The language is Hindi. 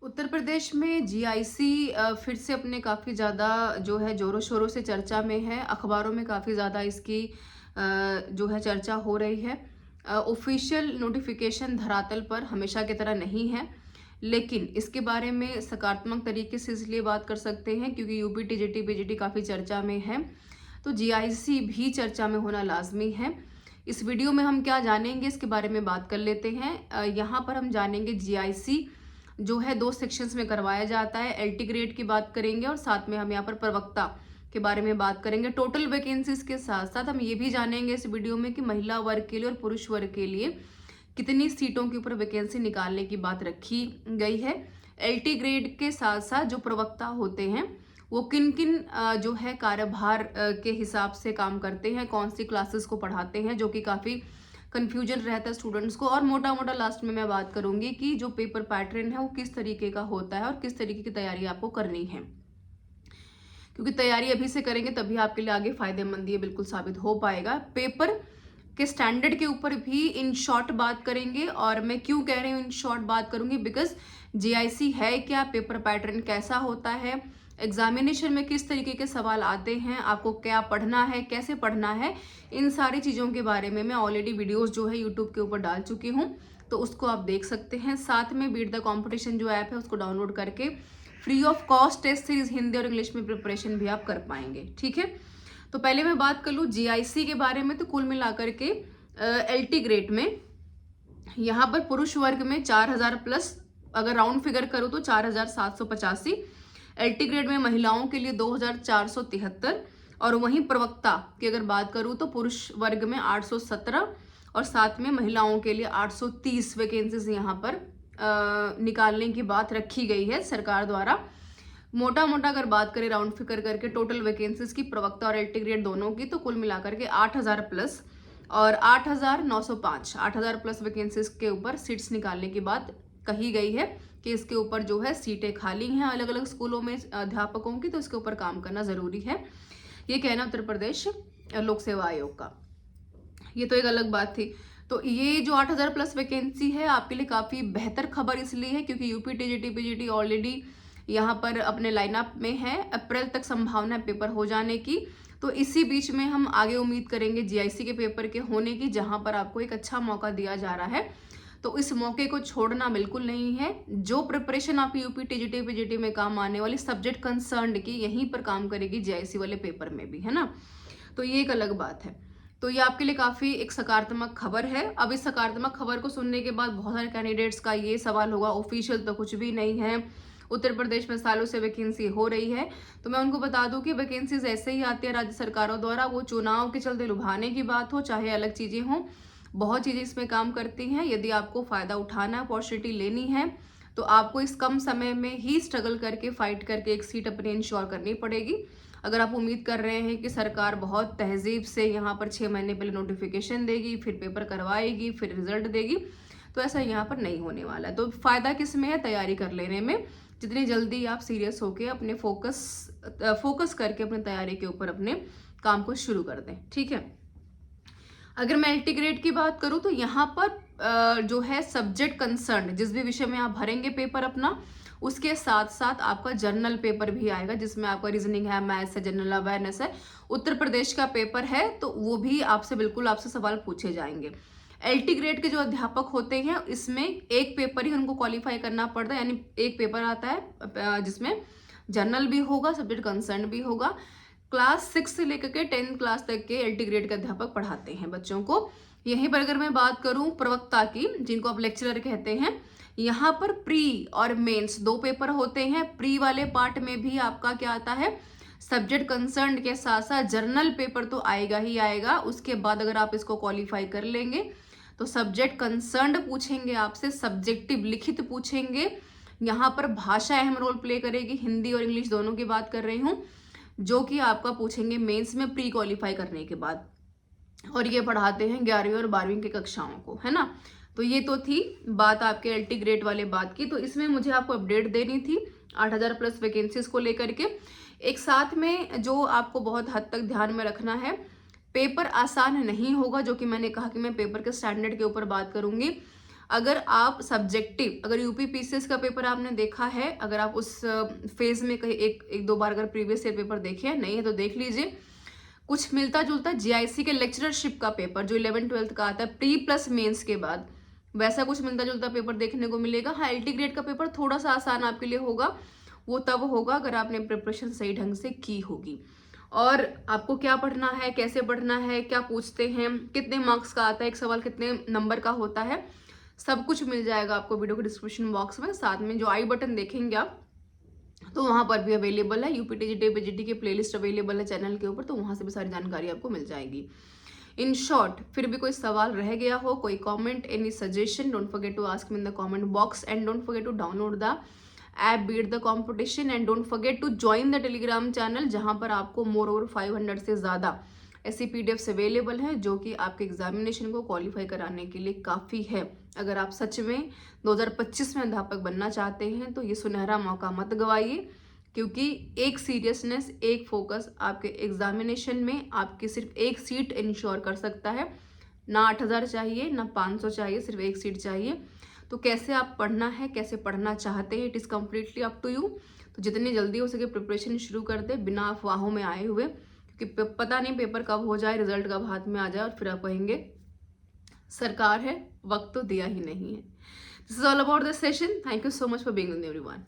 उत्तर प्रदेश में जीआईसी फिर से अपने काफ़ी ज़्यादा जो है ज़ोरों शोरों से चर्चा में है। अखबारों में काफ़ी ज़्यादा इसकी जो है चर्चा हो रही है। ऑफिशियल नोटिफिकेशन धरातल पर हमेशा की तरह नहीं है, लेकिन इसके बारे में सकारात्मक तरीके से इसलिए बात कर सकते हैं क्योंकि यूपी टीजीटी पीजीटी काफ़ी चर्चा में है, तो जीआईसी भी चर्चा में होना लाजमी है। इस वीडियो में हम क्या जानेंगे इसके बारे में बात कर लेते हैं। यहाँ पर हम जानेंगे जीआईसी जो है 2 सेक्शंस में करवाया जाता है। एलटी ग्रेड की बात करेंगे और साथ में हम यहाँ पर प्रवक्ता के बारे में बात करेंगे। टोटल वैकेंसीज के साथ साथ हम ये भी जानेंगे इस वीडियो में कि महिला वर्ग के लिए और पुरुष वर्ग के लिए कितनी सीटों के ऊपर वैकेंसी निकालने की बात रखी गई है। एलटी ग्रेड के साथ साथ जो प्रवक्ता होते हैं वो किन किन जो है कार्यभार के हिसाब से काम करते हैं, कौन सी क्लासेस को पढ़ाते हैं, जो कि काफ़ी कन्फ्यूजन रहता है स्टूडेंट्स को। और मोटा मोटा लास्ट में मैं बात करूंगी कि जो पेपर पैटर्न है वो किस तरीके का होता है और किस तरीके की तैयारी आपको करनी है, क्योंकि तैयारी अभी से करेंगे तभी आपके लिए आगे फायदेमंद ये बिल्कुल साबित हो पाएगा। पेपर के स्टैंडर्ड के ऊपर भी इन शॉर्ट बात करेंगे। और मैं क्यों कह रही हूँ इन शॉर्ट बात करूंगी, बिकॉज जीआईसी है क्या, पेपर पैटर्न कैसा होता है, एग्जामिनेशन में किस तरीके के सवाल आते हैं, आपको क्या पढ़ना है, कैसे पढ़ना है, इन सारी चीज़ों के बारे में मैं ऑलरेडी वीडियोस जो है यूट्यूब के ऊपर डाल चुकी हूँ, तो उसको आप देख सकते हैं। साथ में बीट द कंपटीशन जो ऐप है उसको डाउनलोड करके free of cost test series Hindi और इंग्लिश में प्रिपरेशन भी आप कर पाएंगे। ठीक है, तो पहले मैं बात कर लूँ जीआईसी के बारे में। तो कुल मिलाकर के एलटी ग्रेड में यहाँ पर पुरुष वर्ग में 4000 प्लस, अगर राउंड फिगर करूँ तो 4785। एलटी ग्रेड में महिलाओं के लिए 2473 और वहीं प्रवक्ता की अगर बात करूँ तो पुरुष वर्ग में 817 और साथ में महिलाओं के लिए 830 वैकेंसीज यहाँ पर निकालने की बात रखी गई है सरकार द्वारा। मोटा मोटा अगर बात करें राउंड फिगर करके टोटल वैकेंसीज की प्रवक्ता और एलटी ग्रेड दोनों की, तो कुल मिलाकर के 8000 प्लस और 8905 8000 प्लस वैकेंसीज के ऊपर सीट्स निकालने की बात कही गई है कि इसके ऊपर जो है सीटें खाली हैं अलग अलग स्कूलों में अध्यापकों की, तो इसके ऊपर काम करना जरूरी है। ये कहना उत्तर प्रदेश लोक सेवा आयोग का। ये तो एक अलग बात थी। तो ये जो 8000 प्लस वैकेंसी है आपके लिए काफ़ी बेहतर खबर इसलिए है क्योंकि यूपी टीजीटी पीजीटी ऑलरेडी यहाँ पर अपने लाइनअप में है। अप्रैल तक संभावना है पेपर हो जाने की, तो इसी बीच में हम आगे उम्मीद करेंगे जीआईसी के पेपर के होने की, जहाँ पर आपको एक अच्छा मौका दिया जा रहा है। तो इस मौके को छोड़ना बिल्कुल नहीं है। जो प्रिपरेशन आपकी यूपी टीजीटी पीजीटी में काम आने वाली सब्जेक्ट कंसर्न की यहीं पर काम करेगी जीआईसी वाले पेपर में भी, है ना। तो ये एक अलग बात है। तो ये आपके लिए काफ़ी एक सकारात्मक खबर है। अब इस सकारात्मक खबर को सुनने के बाद बहुत सारे कैंडिडेट्स का ये सवाल होगा ऑफिशियल तो कुछ भी नहीं है, उत्तर प्रदेश में सालों से वैकेंसी हो रही है। तो मैं उनको बता दूं कि वैकेंसीज ऐसे ही आती है राज्य सरकारों द्वारा, वो चुनाव के चलते लुभाने की बात हो चाहे अलग चीज़ें हों, बहुत चीज़ें इसमें काम करती हैं। यदि आपको फ़ायदा उठाना है, अपॉर्चुनिटी लेनी है, तो आपको इस कम समय में ही स्ट्रगल करके फाइट करके एक सीट अपनी इंश्योर करनी पड़ेगी। अगर आप उम्मीद कर रहे हैं कि सरकार बहुत तहजीब से यहाँ पर 6 महीने पहले नोटिफिकेशन देगी, फिर पेपर करवाएगी, फिर रिजल्ट देगी, तो ऐसा यहाँ पर नहीं होने वाला है। तो फ़ायदा किस में है, तैयारी कर लेने में। जितनी जल्दी आप सीरियस होके अपने फोकस करके अपनी तैयारी के ऊपर अपने काम को शुरू कर दें। ठीक है, अगर मैं एलटी ग्रेड की बात करूँ तो यहाँ पर जो है सब्जेक्ट कंसर्न, जिस भी विषय में आप भरेंगे पेपर अपना, उसके साथ साथ आपका जर्नल पेपर भी आएगा जिसमें आपका रीजनिंग है, मैथ्स है, जनरल अवेयरनेस है। उत्तर प्रदेश का पेपर है तो वो भी आपसे बिल्कुल आपसे सवाल पूछे जाएंगे। एलटी ग्रेड के जो अध्यापक होते हैं इसमें एक पेपर ही उनको क्वालिफाई करना पड़ता है, यानी एक पेपर आता है जिसमें जर्नल भी होगा, सब्जेक्ट कंसर्न भी होगा। क्लास 6 से लेकर के 10th क्लास तक के एलटी ग्रेड के अध्यापक पढ़ाते हैं बच्चों को। यहीं पर अगर मैं बात करूं प्रवक्ता की, जिनको आप लेक्चरर कहते हैं, यहाँ पर प्री और मेंस 2 पेपर होते हैं। प्री वाले पार्ट में भी आपका क्या आता है, सब्जेक्ट कंसर्न के साथ साथ जर्नल पेपर तो आएगा ही आएगा। उसके बाद अगर आप इसको क्वालिफाई कर लेंगे तो सब्जेक्ट कंसर्न पूछेंगे आपसे, सब्जेक्टिव लिखित पूछेंगे। यहाँ पर भाषा अहम रोल प्ले करेगी, हिंदी और इंग्लिश दोनों की बात कर रही हूँ, जो कि आपका पूछेंगे मेंस में प्री क्वालिफाई करने के बाद। और ये पढ़ाते हैं 11वीं और 12वीं की कक्षाओं को, है ना। तो ये तो थी बात आपके एलटी ग्रेड वाले बात की। तो इसमें मुझे आपको अपडेट देनी थी 8000 प्लस वैकेंसीज को लेकर के। एक साथ में जो आपको बहुत हद तक ध्यान में रखना है, पेपर आसान नहीं होगा, जो कि मैंने कहा कि मैं पेपर के स्टैंडर्ड के ऊपर बात करूंगी। अगर आप सब्जेक्टिव, अगर यूपी पीसीएस का पेपर आपने देखा है, अगर आप उस फेज में कहीं एक दो बार अगर प्रीवियस ईयर पेपर देखे हैं, नहीं है तो देख लीजिए। कुछ मिलता जुलता जीआईसी के लेक्चरशिप का पेपर जो 11th-12th का आता है प्री प्लस मेंस के बाद, वैसा कुछ मिलता जुलता पेपर देखने को मिलेगा। हाँ, एलटी ग्रेड का पेपर थोड़ा सा आसान आपके लिए होगा, वो तब होगा अगर आपने प्रिपरेशन सही ढंग से की होगी। और आपको क्या पढ़ना है, कैसे पढ़ना है, क्या पूछते हैं, कितने मार्क्स का आता है, एक सवाल कितने नंबर का होता है, सब कुछ मिल जाएगा आपको वीडियो के डिस्क्रिप्शन बॉक्स में। साथ में जो आई बटन देखेंगे आप, तो वहाँ पर भी अवेलेबल है, यूपीटीजीटी पीजीटी की प्लेलिस्ट अवेलेबल है चैनल के ऊपर, तो वहाँ से भी सारी जानकारी आपको मिल जाएगी। इन शॉर्ट, फिर भी कोई सवाल रह गया हो, कोई comment, any suggestion, don't forget to ask me in the comment box and don't forget to download the app beat the competition and don't forget to join the Telegram channel, जहाँ पर आपको मोर ओवर 500 से ज़्यादा ऐसी पीडीएफ्स अवेलेबल हैं जो कि आपके एग्जामिनेशन को क्वालिफाई कराने के लिए काफ़ी है। अगर आप सच में 2025 में अध्यापक बनना चाहते हैं तो ये सुनहरा मौका मत गवाइए, क्योंकि एक सीरियसनेस, एक फोकस आपके एग्जामिनेशन में आपकी सिर्फ एक सीट इंश्योर कर सकता है। ना 8000 चाहिए, ना 500 चाहिए, सिर्फ एक सीट चाहिए। तो कैसे आप पढ़ना है, कैसे पढ़ना चाहते हैं, it is completely up to you. तो जितनी जल्दी हो सके प्रिपरेशन शुरू कर दे, बिना अफवाहों में आए हुए, क्योंकि पता नहीं पेपर कब हो जाए, रिजल्ट कब हाथ में आ जाए और फिर आप कहेंगे सरकार है, वक्त तो दिया ही नहीं है। This is all about this session. Thank you so much for being with everyone.